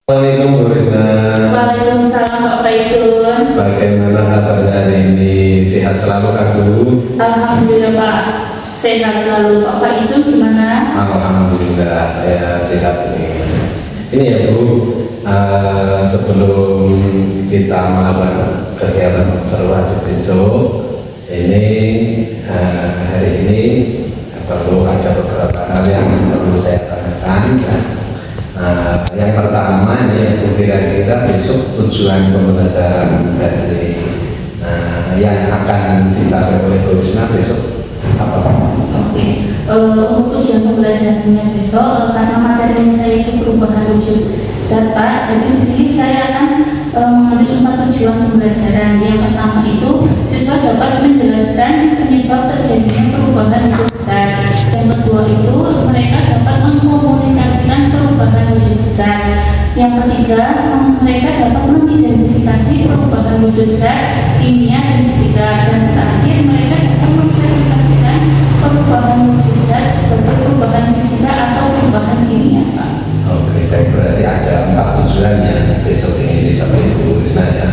Assalamualaikum Bu Risna. Waalaikumsalam Pak Faisun. Bagaimana kabarnya hari ini? Sehat selalu Kak Bu? Alhamdulillah Pak, sehat selalu. Pak Faisun gimana? Alhamdulillah saya sehat ini. Ini ya Bu, sebelum kita melakukan kegiatan observasi besok, ini hari ini perlu ada beberapa hal yang perlu saya tanyakan. Yang pertama ini kira-kira besok tujuan pembelajaran dari yang akan dicapai oleh Bu Risna besok apa? Oke, untuk tujuan pembelajarannya besok, karena materi saya itu perubahan wujud zat Pak, jadi di sini saya akan mengambil 4 tujuan pembelajaran. Yang pertama itu siswa dapat menjelaskan penyebab terjadinya perubahan wujud zat. Yang kedua itu mereka dapat mengkomunikasikan perubahan wujud zat. Yang ketiga, mereka dapat mengidentifikasi perubahan wujud zat, kimia dan fisika. Dan terakhir, mereka dapat mempresentasikan perubahan wujud zat sebagai perubahan fisika atau perubahan kimia, Pak. Oke, baik, berarti ada 4 tujuan yang besok ingin dicapai Bu Risna ya.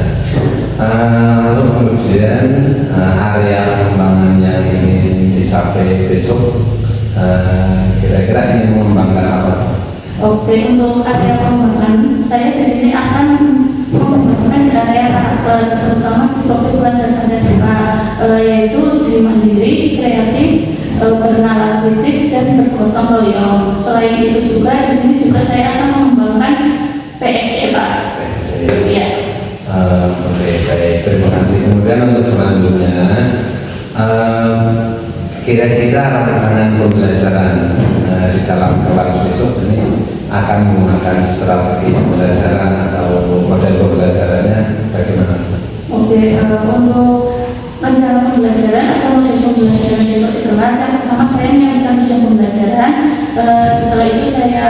Lalu kemudian area pengembangan yang ingin dicapai besok kira-kira ingin mengembangkan apa? Oke, untuk area pengembangan saya di sini akan mengembangkan di area karakter, terutama di profil pelajar Pancasila, yaitu diri mandiri, kreatif, bernalar kritis dan bergotong royong. Selain itu juga di sini juga saya akan mengembangkan PSE Pak. Iya. Oke, baik, terima kasih. Kemudian untuk selanjutnya, kira-kira rancangan pembelajaran di dalam kelas besok ini akan menggunakan strategi pembelajaran atau model pembelajarannya bagaimana? Oke, untuk rencana pembelajaran atau model pembelajaran besok di kelas, yang pertama saya menyiapkan tujuan pembelajaran. Setelah itu saya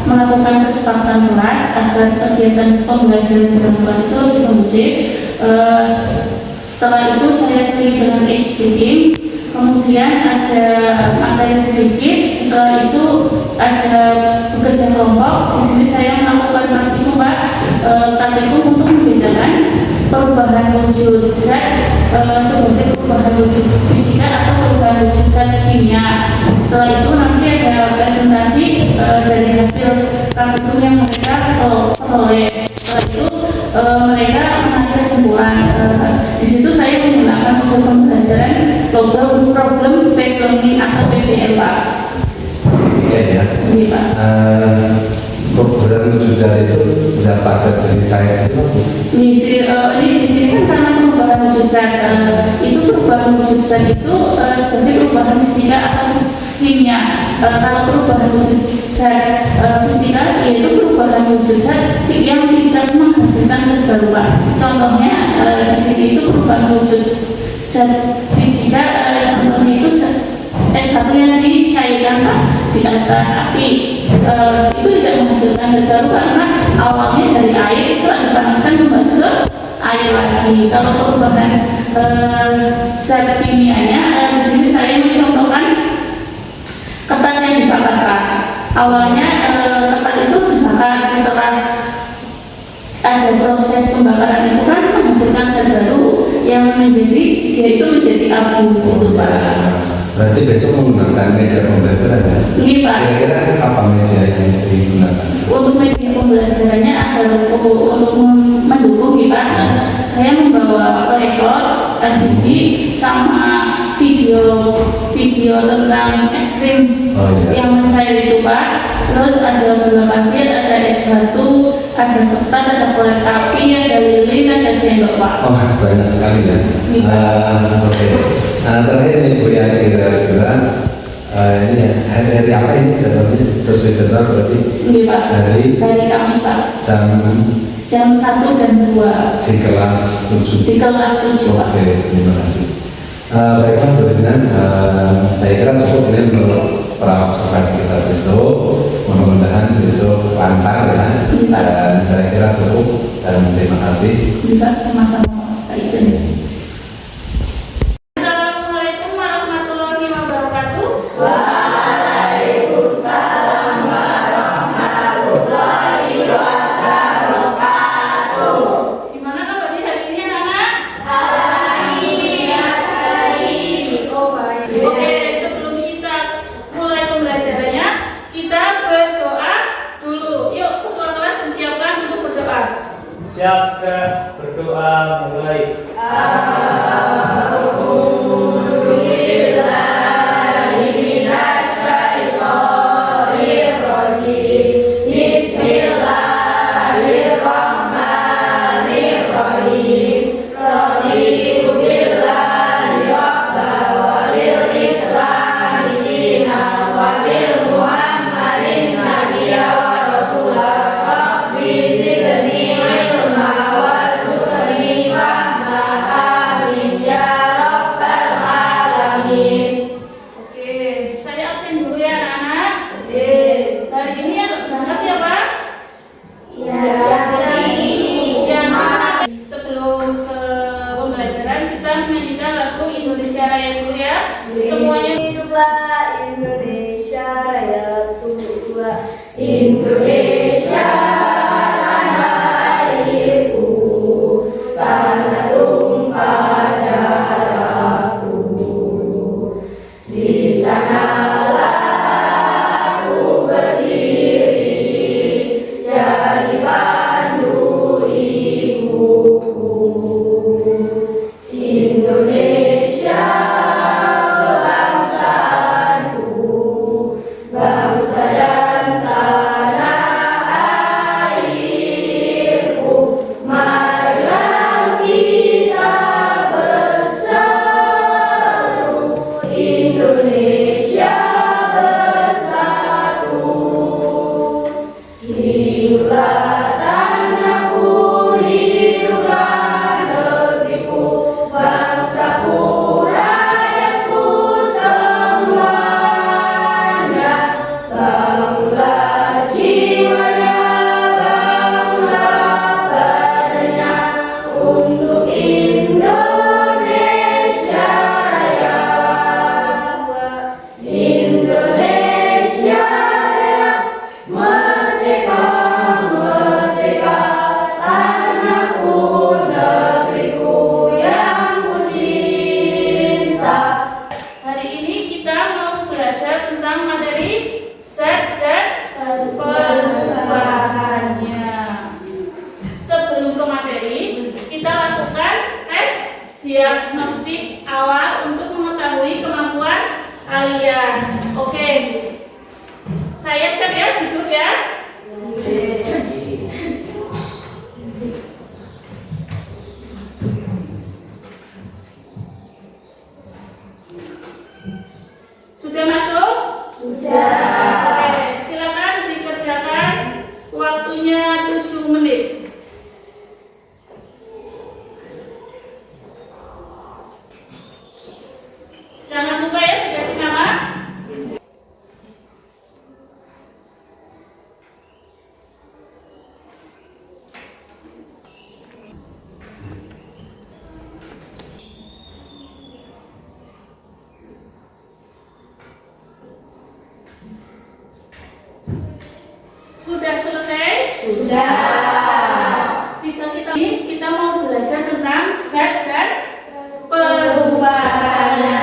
melakukan kesepakatan kelas agar kegiatan pembelajaran di dalam kelas itu lebih kondusif. Setelah itu saya sendiri dengan speaking, kemudian ada materi sedikit. Setelah itu ada bekerja kelompok. Di sini saya melakukan praktikum Pak, praktikum untuk membedakan perubahan wujud zat sebagai perubahan wujud fisika atau perubahan wujud zat kimia. Setelah itu nanti ada presentasi dari hasil praktikum yang mereka peroleh. Setelah itu mereka menarik kesimpulan. Di situ saya menggunakan untuk pembelajaran problem based learning atau PBL Pak. Ya. Ini Pak. Program wujud zat itu bisa pada dari saya itu. Ini di sini kan karena perubahan wujud zat, itu perubahan wujud zat itu sebagai perubahan fisika atau kimia. Kalau perubahan wujud zat fisika yaitu perubahan wujud zat yang tidak menghasilkan zat baru Pak. Contohnya di sini itu perubahan wujud zat fisika, contohnya itu S1 yang dicairkan Pak di atas api, itu tidak menghasilkan zat baru karena awalnya dari air, setelah dipanaskan kembali ke air lagi. Kalau perubahan zat kimianya, di sini saya mencontohkan kertas yang dibakar Pak. Awalnya kertas itu dibakar, setelah ada proses pembakaran itu kan menghasilkan zat baru yang menjadi dia itu menjadi abu gitu Pak. Berarti besok menggunakan media pembelajaran ya? Iya Pak. Kira-kira apa media yang digunakan? Untuk media pembelajarannya adalah untuk mendukung ya Pak. Saya membawa proyektor LCD sama video tentang es krim yang saya itu Pak. Terus ada gula pasir, ada es batu, ada kertas, ada korek api, ada lilin, ada sendok Pak. Oh, banyak sekali ya. Oke. Terakhir nih Bu yang kira-kira ini ya, hari apa ini jadwalnya? Sesuai jadwal berarti? Iya Pak. Hari Kamis Pak. Jam 1 dan 2 di kelas 7. Di kelas 7 Pak. Oke, terima kasih. Baiklah Bu Risna, saya kira cukup ini untuk observasi kita besok. Mudah-mudahan besok lancar ya. Dan saya kira cukup dan terima kasih. Iya, sama-sama Pak Isen. Waalaikumsalam warahmatullahi wabarakatuh. Siap, Kak. Berdoa mulai. Oke, saya absen dulu ya anak-anak. Hari ini yang berangkat siapa? Yang mana? Sebelum ke pembelajaran kita menyanyikan lagu Indonesia Raya dulu ya. Semuanya Hiduplah Indonesia Raya tua, Indonesia tanah airku, tanah tumpah darahku. Di sanalah aku berdiri, jadi pandu ibuku. Indonesia kebangsaanku, bangsa dan tanah airku. Marilah kita berseru, Indonesia bersatu. Hiduplah tanahku, hiduplah negeriku, bangsaku, rakyatku semuanya. Bangunlah jiwanya, bangunlah badannya, untuk Indonesia Raya. Indonesia Raya, merdeka, merdeka, tanahku, negeriku yang ku cinta. hari ini kita mau belajar tentang materi zat dan perubahannya. Sebelum ke materi, kita lakukan tes diagnostik awal untuk mengetahui kemampuan kalian. Oke, saya siap ya, duduk ya. Sudah masuk? Sudah. Oke, silakan dikerjakan. Waktunya 7 menit. Jangan lupa ya dikasih nama. Sudah selesai? Sudah. Bisa kita mau belajar tentang zat dan Perubahannya.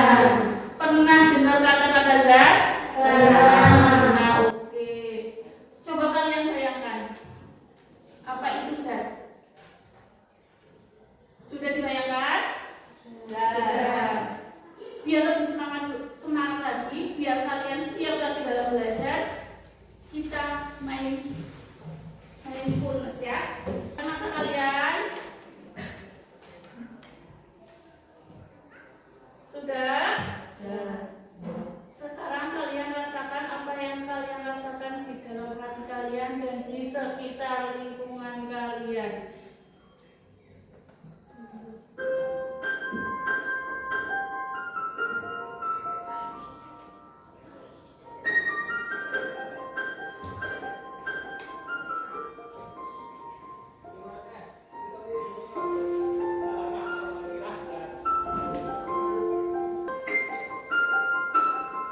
Pernah dengar kata-kata zat? Pernah. Nah, oke. Coba kalian bayangkan. Apa itu zat? Sudah dibayangkan? Sudah. Biar lebih semangat lagi, biar kalian siap lagi dalam belajar. Kita main mindfulness ya. Mata kalian sudah. Sekarang kalian rasakan apa yang kalian rasakan di dalam hati kalian dan di sekitar lingkungan kalian.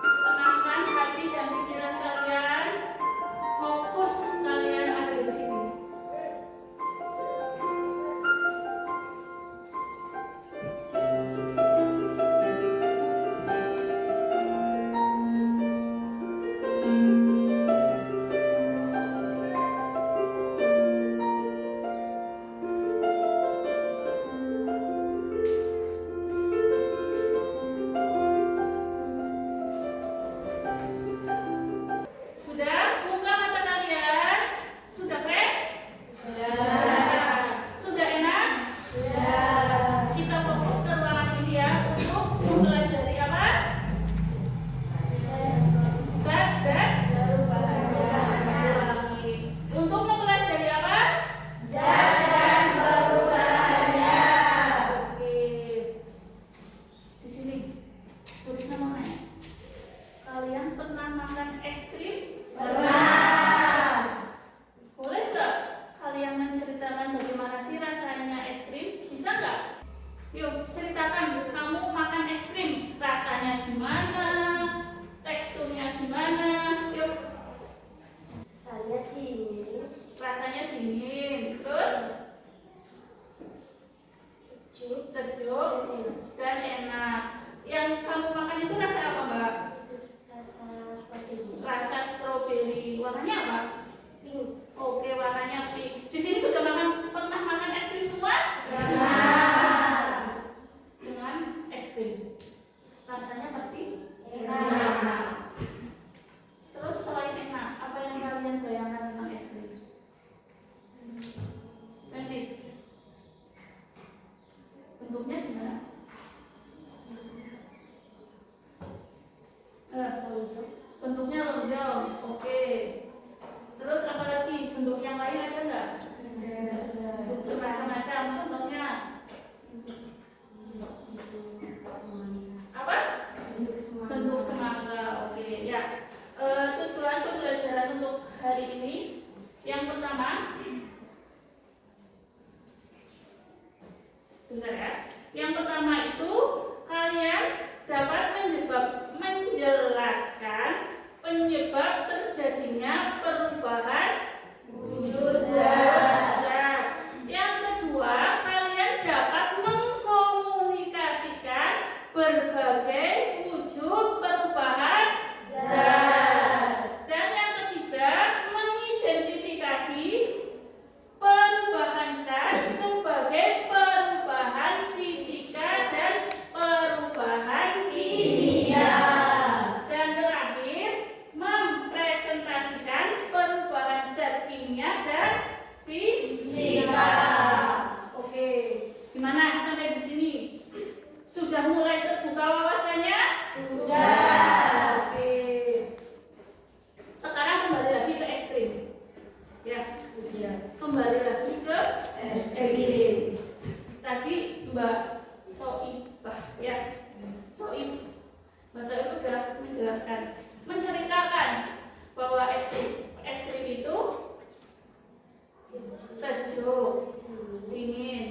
Tenangkan hati dan pikiran kalian. Fokus kalian ada di sini. rasanya dingin. Terus sejuk dan enak. Yang kamu makan itu rasa apa, Mbak? Rasa stroberi. Warnanya apa? Oke, warnanya pink. Di sini sudah pernah makan es krim semua? Dengan es krim. Rasanya pasti enak. Terus selain enak, apa yang kalian bayangkan tentang es krim? Nanti bentuknya gimana? Bentuknya lonjong. Oke. Terus apa lagi? Bentuk yang lain ada nggak? Bentuk macam-macam. Contohnya apa? Bentuk semangka. Oke, ya. Tujuan pembelajaran untuk hari ini yang pertama, bentar ya. Yang pertama itu kalian dapat menjelaskan penyebab terjadinya perubahan wujud zat. Yang kedua, kalian dapat mengkomunikasikan berbagai wujud perubahan zat. Dan yang ketiga, mengidentifikasi perubahan zat sebagai perubahan fisika dan perubahan kimia. Dan terakhir, mempresentasikan perubahan zat kimia dan fisika. Oke, gimana sampai di sini? Sudah mulai terbuka wawasannya? Sudah. Oke. Sekarang kembali lagi ke es krim. Ya, kembali lagi ke es krim. Tadi Mbak Soibah, ya, Mbak Soib sudah menjelaskan, menceritakan bahwa es krim itu sejuk, dingin,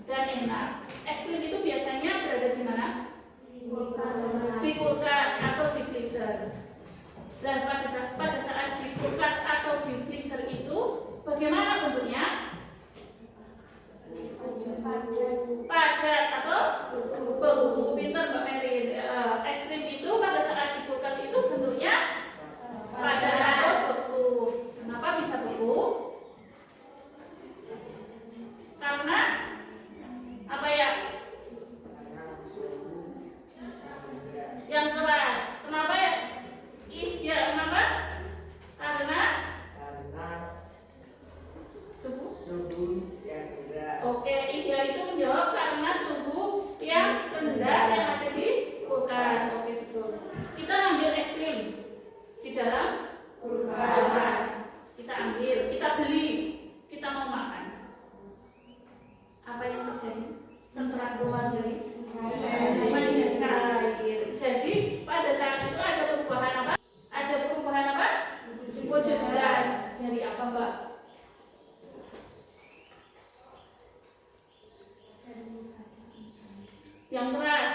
dan enak. Es krim itu biasanya berada di mana? Di kulkas atau di freezer. Dan pada saat di kulkas atau di freezer itu bagaimana bentuknya? Padat atau beku. Pintar Mbak Merin. Es krim itu pada saat di kulkas itu bentuknya padat atau beku. Kenapa bisa beku? Karena apa ya? Yang keras. Kenapa ya? Ya, kenapa? Karena suhu yang rendah. Oke, Iya itu menjawab karena suhu yang rendah yang ada di kulkas. Oke, betul. Kita ambil es krim di dalam kulkas. Kita ambil, kita beli, kita mau makan. Apa yang terjadi? Setelah keluar dari cair. Jadi pada saat itu ada perubahan apa? Ada perubahan apa? Wujud jelas. Dari apa, Mbak? Yang keras.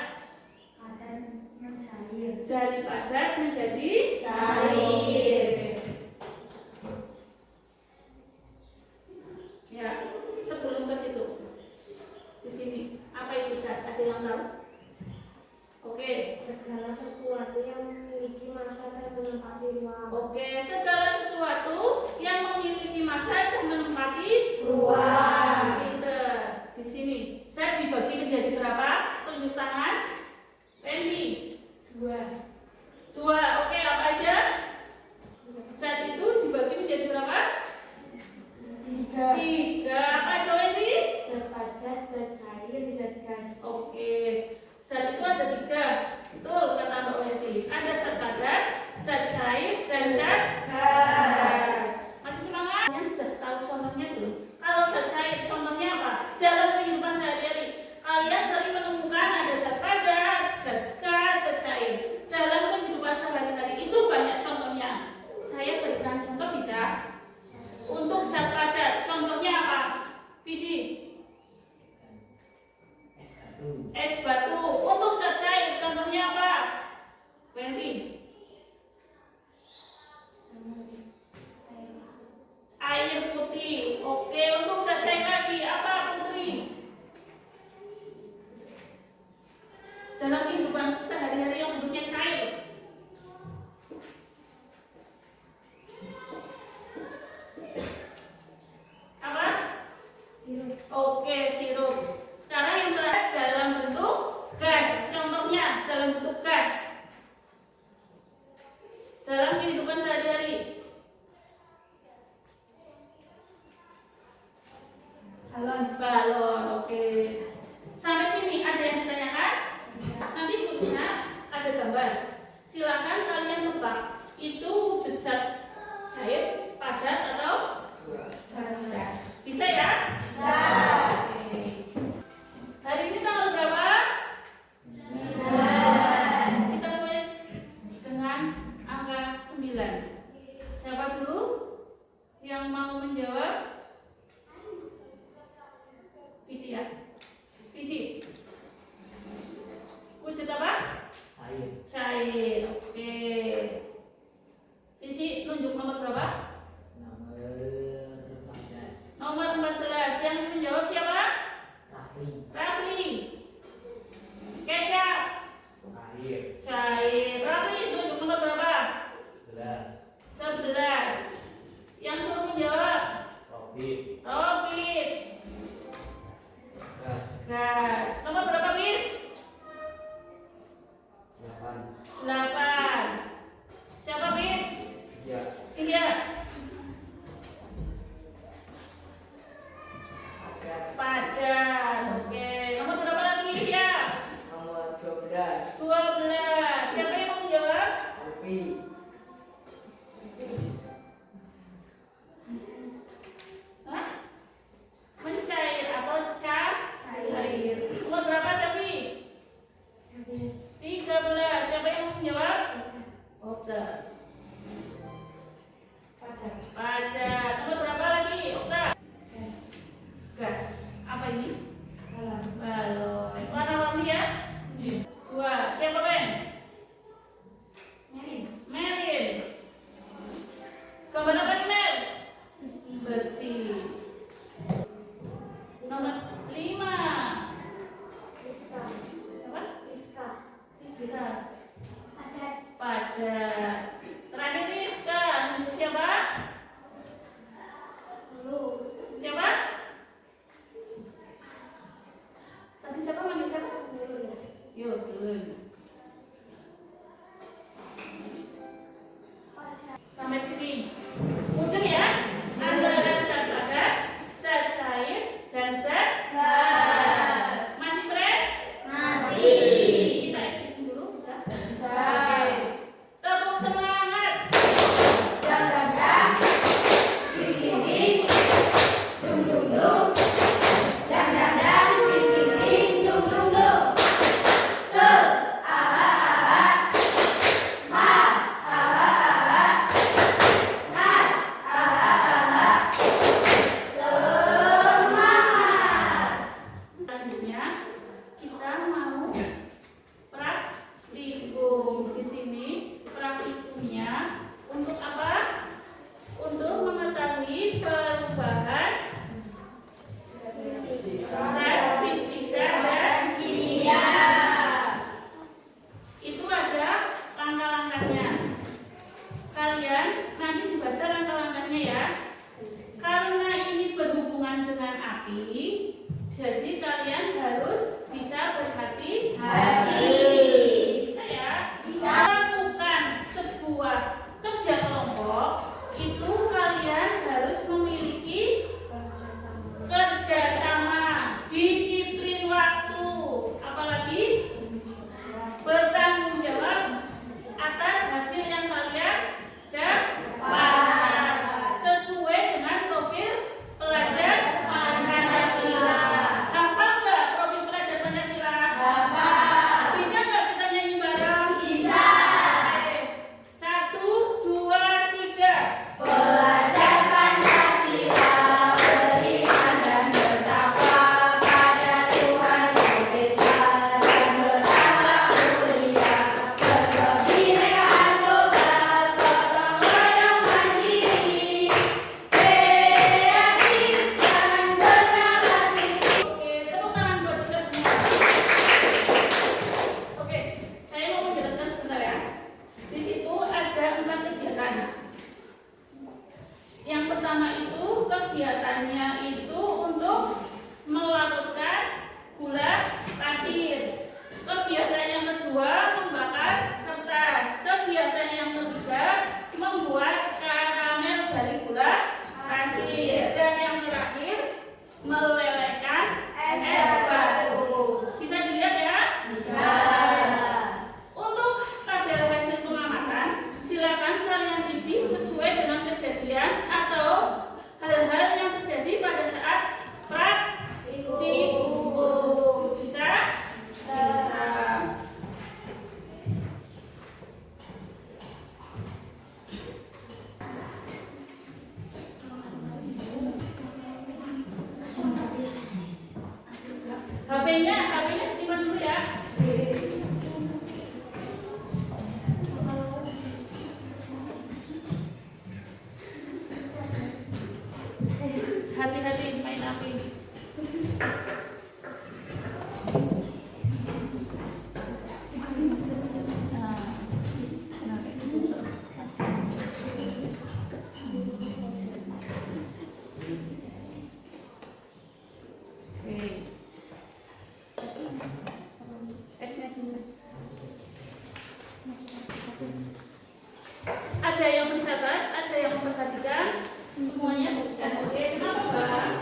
Dari padat menjadi cair. Ya, sebelum ke situ. Di sini, apa itu zat? Ada yang tahu? Oke. Segala sesuatu yang memiliki massa dan menempati ruang. Oke, segala sesuatu yang memiliki massa dan menempati Ruang. Pinter. Di sini, zat dibagi menjadi berapa? Tunjuk tangan. Wendy. 2. Oke, apa aja? Zat itu dibagi menjadi berapa? 3. Apa aja, Wendy? Zat padat, zat cair, zat gas. Oke, zat itu ada 3. Betul kata Mbak Wendy. Ada zat padat, zat cair, dan zat gas. Masih semangat? Yang sudah tahu contohnya belum? Kalau zat cair, contohnya apa? Dalam kehidupan sehari-hari, kalian sering menemukan ada zat padat, zat gas, zat cair. Dalam kehidupan sehari-hari itu banyak contohnya. Saya berikan contoh bisa? Untuk zat padat, contohnya apa? Visi. Es batu. Untuk zat cair, contohnya apa? Wendy. Air putih. Oke, untuk zat cair lagi apa Putri? Dalam kehidupan sehari-hari yang bentuknya cair. Apa? Sirup. Oke, sirup. Sekarang yang terakhir dalam bentuk gas. Contohnya dalam bentuk gas. Dalam kehidupan sehari-hari. Balon, oke. Sampai sini ada yang ditanyakan? Nanti gurunya ada gambar. Silakan kalian tebak. Itu wujud zat cair, padat atau gas? Bisa ya? Bisa. Oke. Hari ini tanggal berapa? 9. Kita mulai dengan angka 9. Siapa dulu yang mau menjawab? Visi ya? Visi. Wujud apa? Cair. Cair. Oke. Visi nunjuk nomor berapa? Nomor 14. Nomor 14. Yang menjawab siapa? Rafli. Rafli. Kecap. Cair. Cair. Rafli nunjuk nomor berapa? 11. 11. Yang suruh menjawab? Robit. Robit. Gas. Gas. Nomor berapa, Bin? 8. 8. Siapa, Bin? 3. 3. Padan. Oke. Nomor berapa lagi ya? Nomor 12. 12. Siapa yang mau menjawab? Alfi. Hah? Mencair atau cair. Nomor berapa, Sapi? 13. Siapa yang mau menjawab? Okta. Padan. Nomor berapa lagi? Okta. Gas. Apa ini? Balon. Warna warni ya? 2. Siapa, Ben? Merin. Gambar apa nih, Mer? Besi. Nomor 5. Siapa? Rizka. Padat. Terakhir Rizka. Nunjuk siapa? Siapa? Tadi siapa manggil siapa? Yuk, dulu. Sampai sini. Mudah ya? Antara zat padat, zat cair, dan zat gas. Masih stres? Kita istirahat dulu, bisa? Oke. Tepuk semangat. Selanjutnya kita mau praktikum. Di sini praktikumnya untuk apa? Untuk mengetahui perubahan zat fisika dan kimia. Itu ada langkah-langkahnya. Kalian nanti dibaca langkah-langkahnya ya. Karena ini berhubungan dengan api, jadi kalian harus bisa berhati-hati. Bisa ya? Bisa. Lakukan sebuah kerja kelompok, itu kalian harus memiliki kerjasama, disiplin waktu, apalagi bertanggung jawab atas hasil yang kalian dapat sesuai dengan profil pelajar Pancasila. Hafal nggak Keranjangnya itu untuk melarutkan gula pasir. Kegiatan yang kedua membakar kertas. Kegiatan yang ketiga membuat karamel dari gula pasir. Dan yang terakhir melelehkan es batu. Bisa dilihat ya? Bisa. Untuk tabel hasil pengamatan, silakan kalian isi sesuai dengan kejadian atau hal-hal yang terjadi pada saat praktikum. Bisa? Bisa. HP-nya simpan dulu ya. Hati-hati main api. Ada yang mencatat, ada yang memperhatikan, semuanya bukan. Oke, kenapa Mbak?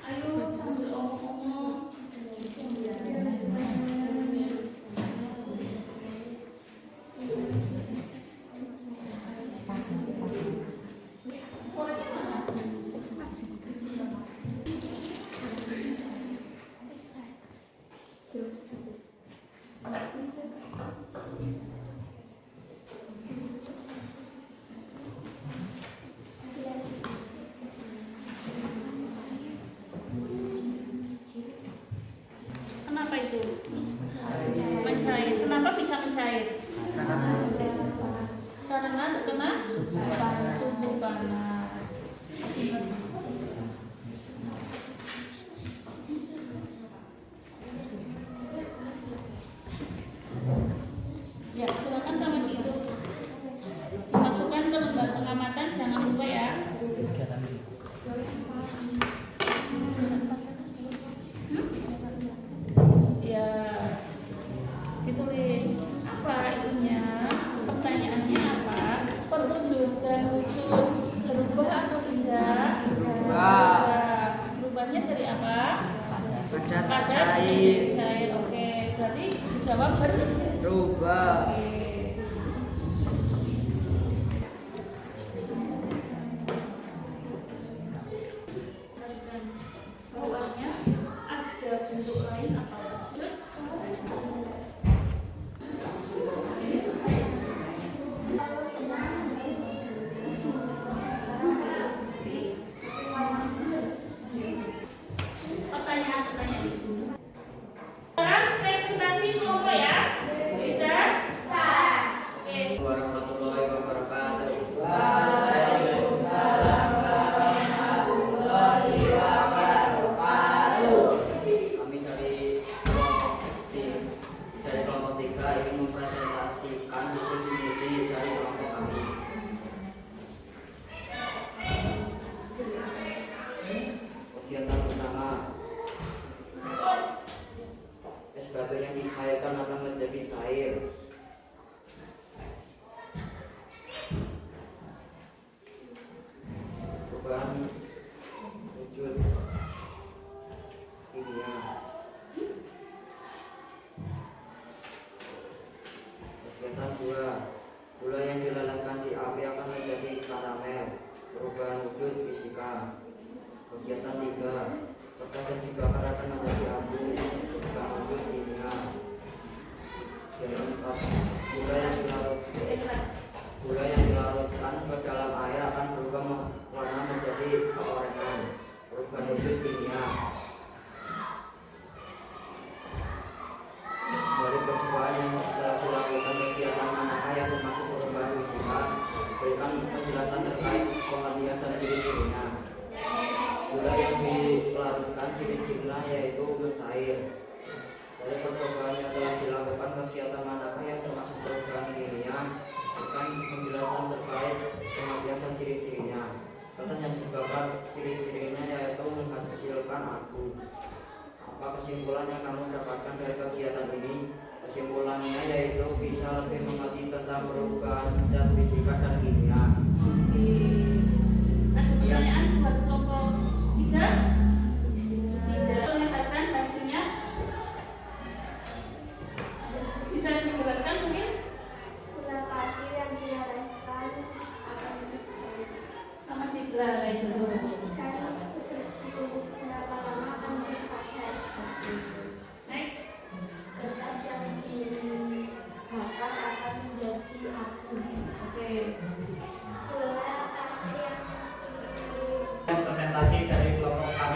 Ayo sambil omong-omong. Orangnya mana? Kenapa itu? Mencair. Kenapa bisa mencair? Karena terkena suhu panas. Ya, silakan sampai itu dimasukkan ke lembar pengamatan, jangan lupa ya. Ya, ditulis apa itunya, pertanyaannya apa, petunjuk dan wujud berubah atau tidak? Berubahnya dari apa? Padat jadi cair. Oke, berarti dijawab berubah. Oke. Bawahnya ada bentuk lain apa? Pertanyaan-pertanyaan itu. Sekarang presentasi kelompok ya. Bisa? Bisa. Oke. Warahmatullahi wabarakatuh. Kami dari kelompok 3 ingin mempresentasikan visi misi dari kelompok kami. Kegiatan pertama, es batu yang dicairkan akan menjadi cair. Perubahan wujud kimia. Kegiatan 2, gula yang dilelehkan di api akan menjadi karamel. Perubahan wujud fisika. Kegiatan 3, kertas yang dibakar akan menjadi abu. Perubahan wujud kimia. Kegiatan 4, gula yang dilarutkan ke dalam air akan berubah warna menjadi keorangan. Perubahan wujud kimia. Gula yang dilarutkan ciri-cirinya yaitu mencair. Dari percobaan yang telah dilakukan, kegiatan manakah yang termasuk perubahan kimia? Akan penjelasan terkait pengertian dan ciri-cirinya. Kata yang dibakar ciri-cirinya yaitu menghasilkan abu. Apa kesimpulan yang kamu dapatkan dari kegiatan ini? Kesimpulannya yaitu bisa lebih mengerti tentang perubahan zat fisika dan kimia. Oke. Ada pertanyaan buat kelompok 3? Tidak. Menyatakan hasilnya bisa dijelaskan mungkin? Gula pasir yang diharapkan akan Sama dibelai dulu. berapa lama akan dipakai. Next. Kertas yang dibakar akan menjadi abu. Oke. Gula pasir yang Presentasi dari kelompok A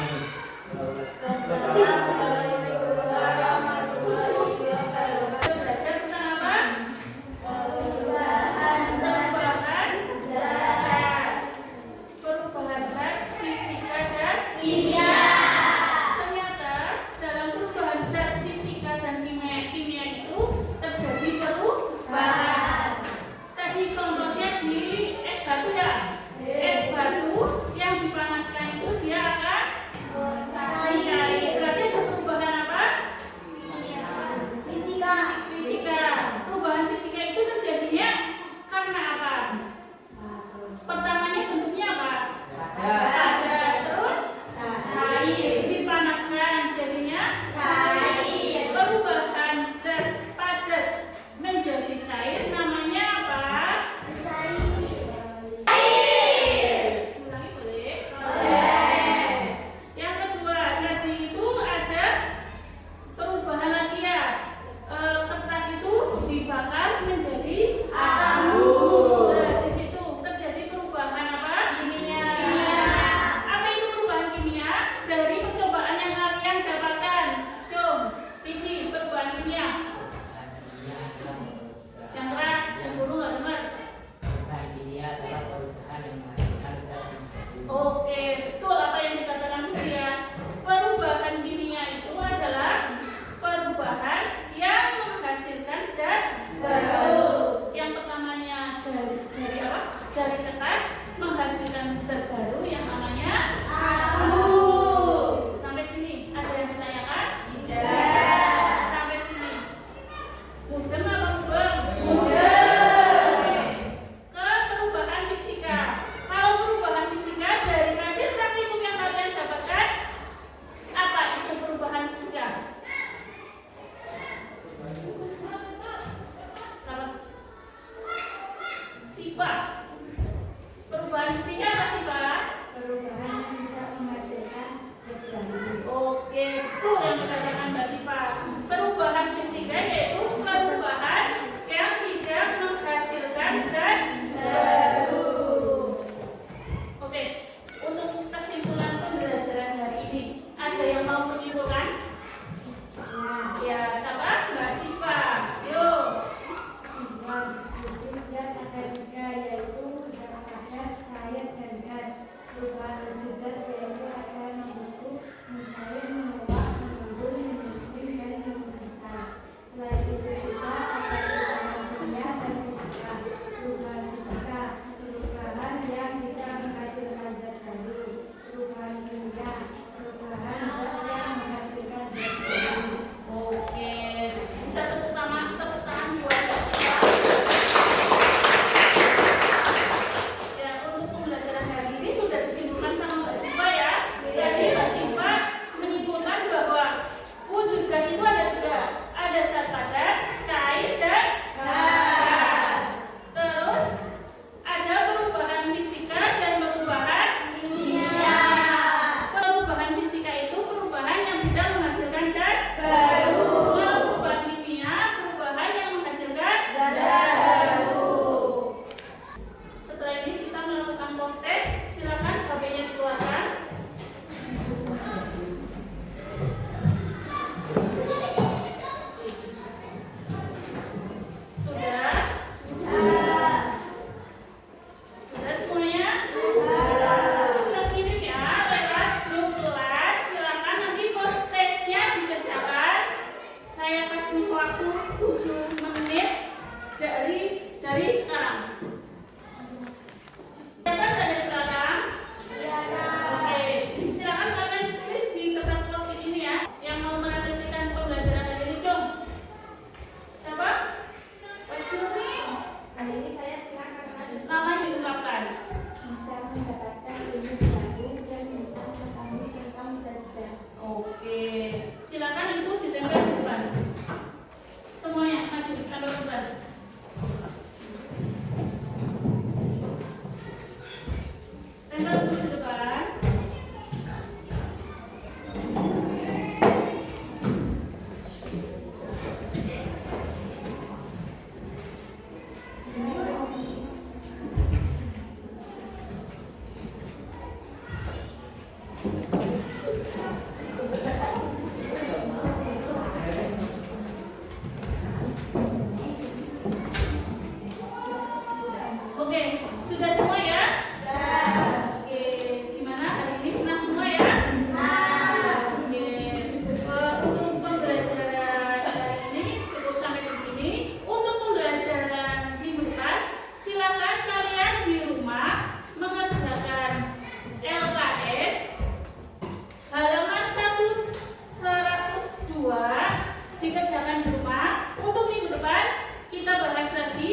dikerjakan di rumah. Untuk minggu depan kita bahas lagi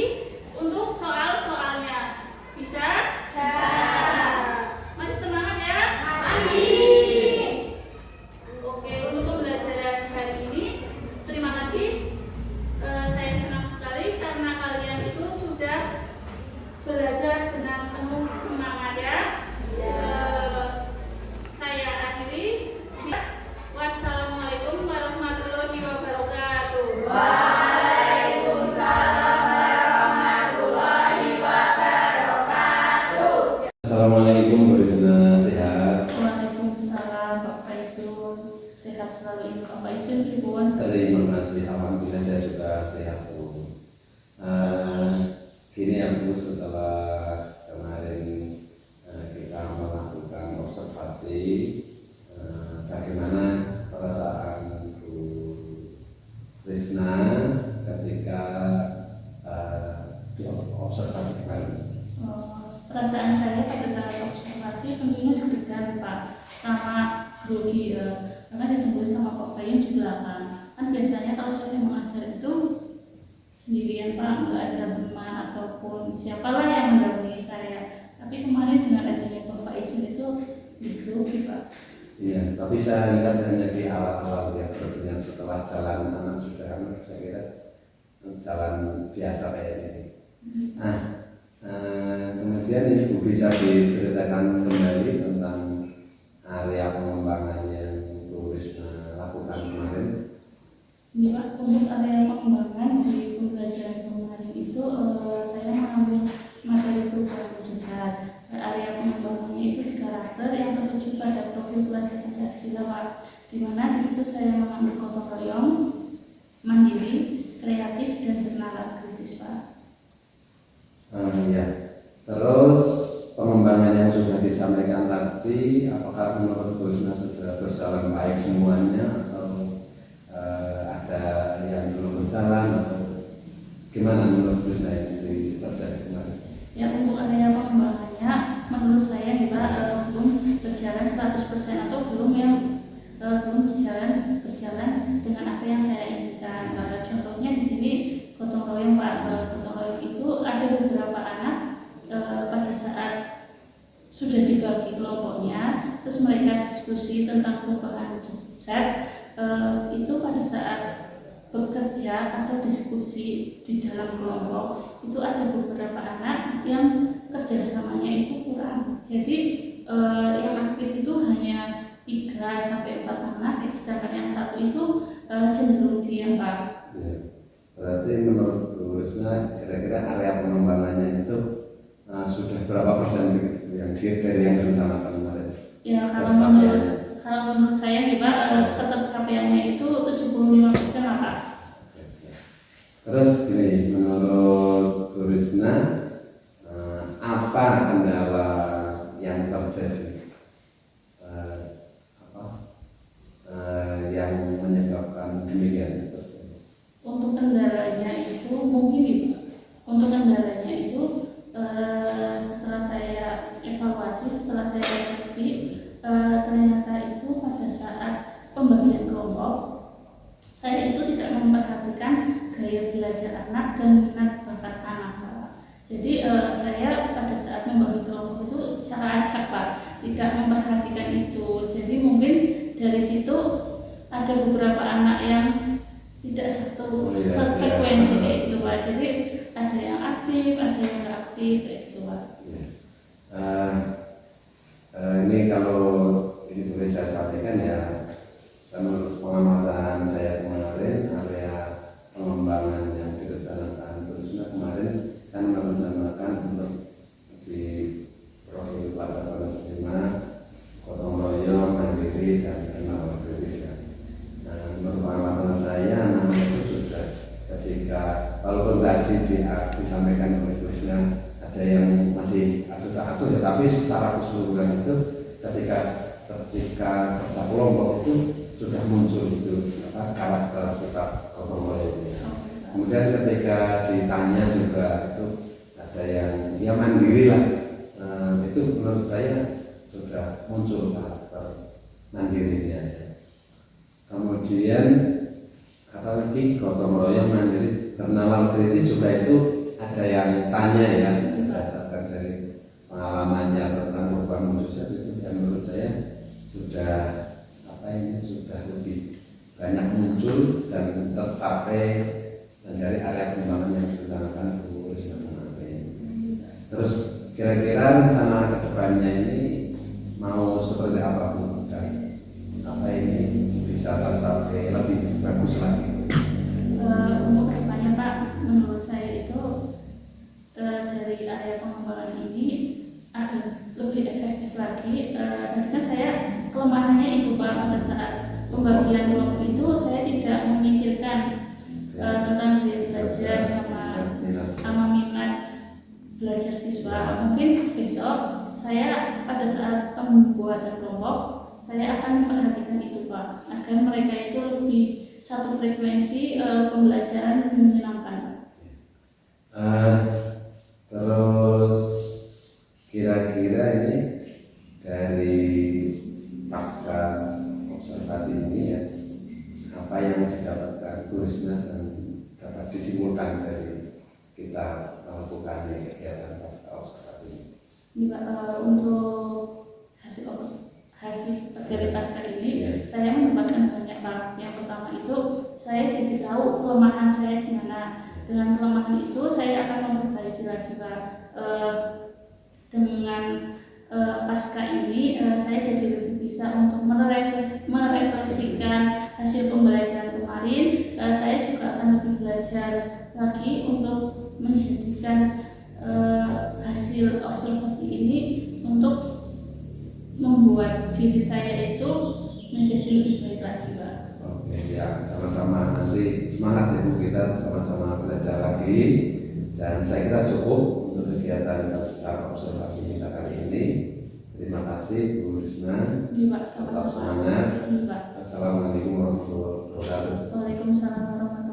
untuk soal-soalnya. Bisa? Bisa. Masih semangat ya? Masih. Oke, untuk pembelajaran hari ini terima kasih. Saya senang sekali karena kalian itu sudah belajar dengan penuh semangat ya. Saya akhiri. Wassalamualaikum warahmatullahi wabarakatuh. Waalaikumsalam warahmatullahi wabarakatuh. Assalamualaikum Bu Risna, sehat? Waalaikumsalam Pak Faisul. Sehat selalu ini Pak Faisul, Ibu. Terima kasih, alhamdulillah saya juga sehat Bu. Gini ya Bu, setelah kemarin kita melakukan observasi, bagaimana perasaan Bu Risna ketika diobservasi kemarin? Perasaan saya pada saat observasi tentunya deg-degan Pak, sama grogi karena ditungguin sama Pak Bayu di belakang. Kan biasanya kalau saya mengajar itu sendirian Pak, nggak ada teman ataupun siapalah yang mendampingi saya. Tapi kemarin dengan adanya Pak Faisul itu grogi Pak. Iya, tapi saya lihat hanya di awal-awal ya, kemudian setelah jalan anak sudah kan, saya kira jalan biasa kayak ini. Nah, kemudian ini Bu bisa diceritakan kembali tentang area pengembangan yang Bu Risna lakukan kemarin. Ini Pak, untuk area pengembangan di pembelajaran kemarin itu saya mengambil materi perubahan besar. Area pengembangannya itu di karakter yang tertuju pada profil pelajar Pancasila Pak, di mana di situ saya mengambil gotong royong, mandiri, kreatif dan bernalar kritis Pak. Ya, terus pengembangan yang sudah disampaikan tadi, apakah menurut Bu Risna sudah berjalan baik semuanya atau ada yang belum berjalan atau gimana menurut Bu Risna yang terjadi kemarin? Ya, untuk area pengembangannya menurut saya nih Pak belum berjalan 100% atau belum berjalan dengan apa yang saya inginkan. Contohnya di sini gotong royong Pak. Gotong royong itu ada beberapa anak pada saat sudah dibagi kelompoknya, terus mereka diskusi tentang perubahan set itu pada saat bekerja atau diskusi di dalam kelompok itu ada beberapa anak yang kerjasamanya itu kurang. Jadi yang aktif itu hanya 3-4 anak, sedangkan yang satu itu cenderung diam Pak. Ya, berarti menurut Bu Risna kira-kira area pengembangannya itu sudah berapa persen yang dari yang direncanakan kemarin? Ya, kalau menurut saya nih Pak, ketercapaiannya itu 75% lah Pak. Terus gini, menurut Bu Risna apa kendala yang terjadi? Yang menyebabkan demikian tersebut? Untuk kendalanya itu mungkin nih Pak. Untuk kendalanya itu setelah saya evaluasi, setelah saya refleksi, ternyata itu pada saat pembagian kelompok saya itu tidak memperhatikan gaya belajar anak dan minat bakat anak Pak. Jadi saya pada saat membagi kelompok itu secara acak Pak, tidak memperhatikan itu. Jadi mungkin dari situ ada beberapa anak yang tidak satu sefrekuensi kayak gitu Pak. Jadi ada yang aktif, ada yang nggak aktif kayak gitu Pak. Ini kalau ini boleh saya sampaikan ya, menurut pengamatan saya kemarin, area pengembangan yang direncanakan Bu Risna kemarin kan merencanakan untuk di profil pelajar Pancasila, gotong royong, mandiri dan bernalar kritis ya. Nah, menurut pengamatan saya anak-anak itu sudah ketika walaupun tadi disampaikan oleh Bu Risna ada yang masih asuh-asuh ya, tapi secara keseluruhan itu ketika kerja kelompok itu sudah muncul itu karakter sifat gotong royong. Kemudian ketika ditanya juga itu ada yang dia mandiri lah, itu menurut saya sudah muncul karakter mandirinya. Kemudian apalagi gotong royong mandiri bernalar kritis juga itu ada yang tanya ya berdasarkan dari pengalamannya tentang perubahan mujizat itu yang menurut saya sudah sudah lebih banyak muncul dan tercapai dan dari area pengembangan yang digunakan Bu Risma kemarin. Terus kira-kira rencana kedepannya ini mau seperti apa Bu? Dan apa ini bisa tercapai lebih bagus lagi? Untuk kedepannya Pak, menurut saya itu dari area pengembangan ini agar lebih efektif lagi. Tadi kan saya kelemahannya itu Pak, pada saat pembagian kelompok itu saya tidak memikirkan tentang daya belajar sama minat belajar siswa. Mungkin besok saya pada saat pembuatan kelompok saya akan memperhatikan itu Pak, agar mereka itu lebih satu frekuensi pembelajaran menyenangkan. Terus kira-kira ini dari pasca observasi ini ya, apa yang didapatkan Bu Risma dan dapat disimpulkan dari kita melakukan kegiatan pasca observasi ini? Ini Pak, untuk hasil dari pasca ini saya mendapatkan banyak Pak. Yang pertama itu saya jadi tahu kelemahan saya di mana. Dengan kelemahan itu saya akan memperbaiki lagi Pak. Dengan pasca ini saya jadi lebih bisa untuk merefleksikan hasil pembelajaran kemarin. Saya juga akan lebih belajar lagi untuk menjadikan hasil observasi ini untuk membuat diri saya itu menjadi lebih baik lagi Pak. Oke ya, sama-sama nanti semangat ya Bu, kita sama-sama belajar lagi. Dan saya kira cukup untuk kegiatan pasca observasi kita kali ini. Terima kasih Bu Risma. Iya Pak, Tetap sama-sama. semangat. Iya Pak. Assalamualaikum warahmatullahi wabarakatuh. Waalaikumsalam warahmatullahi wabarakatuh.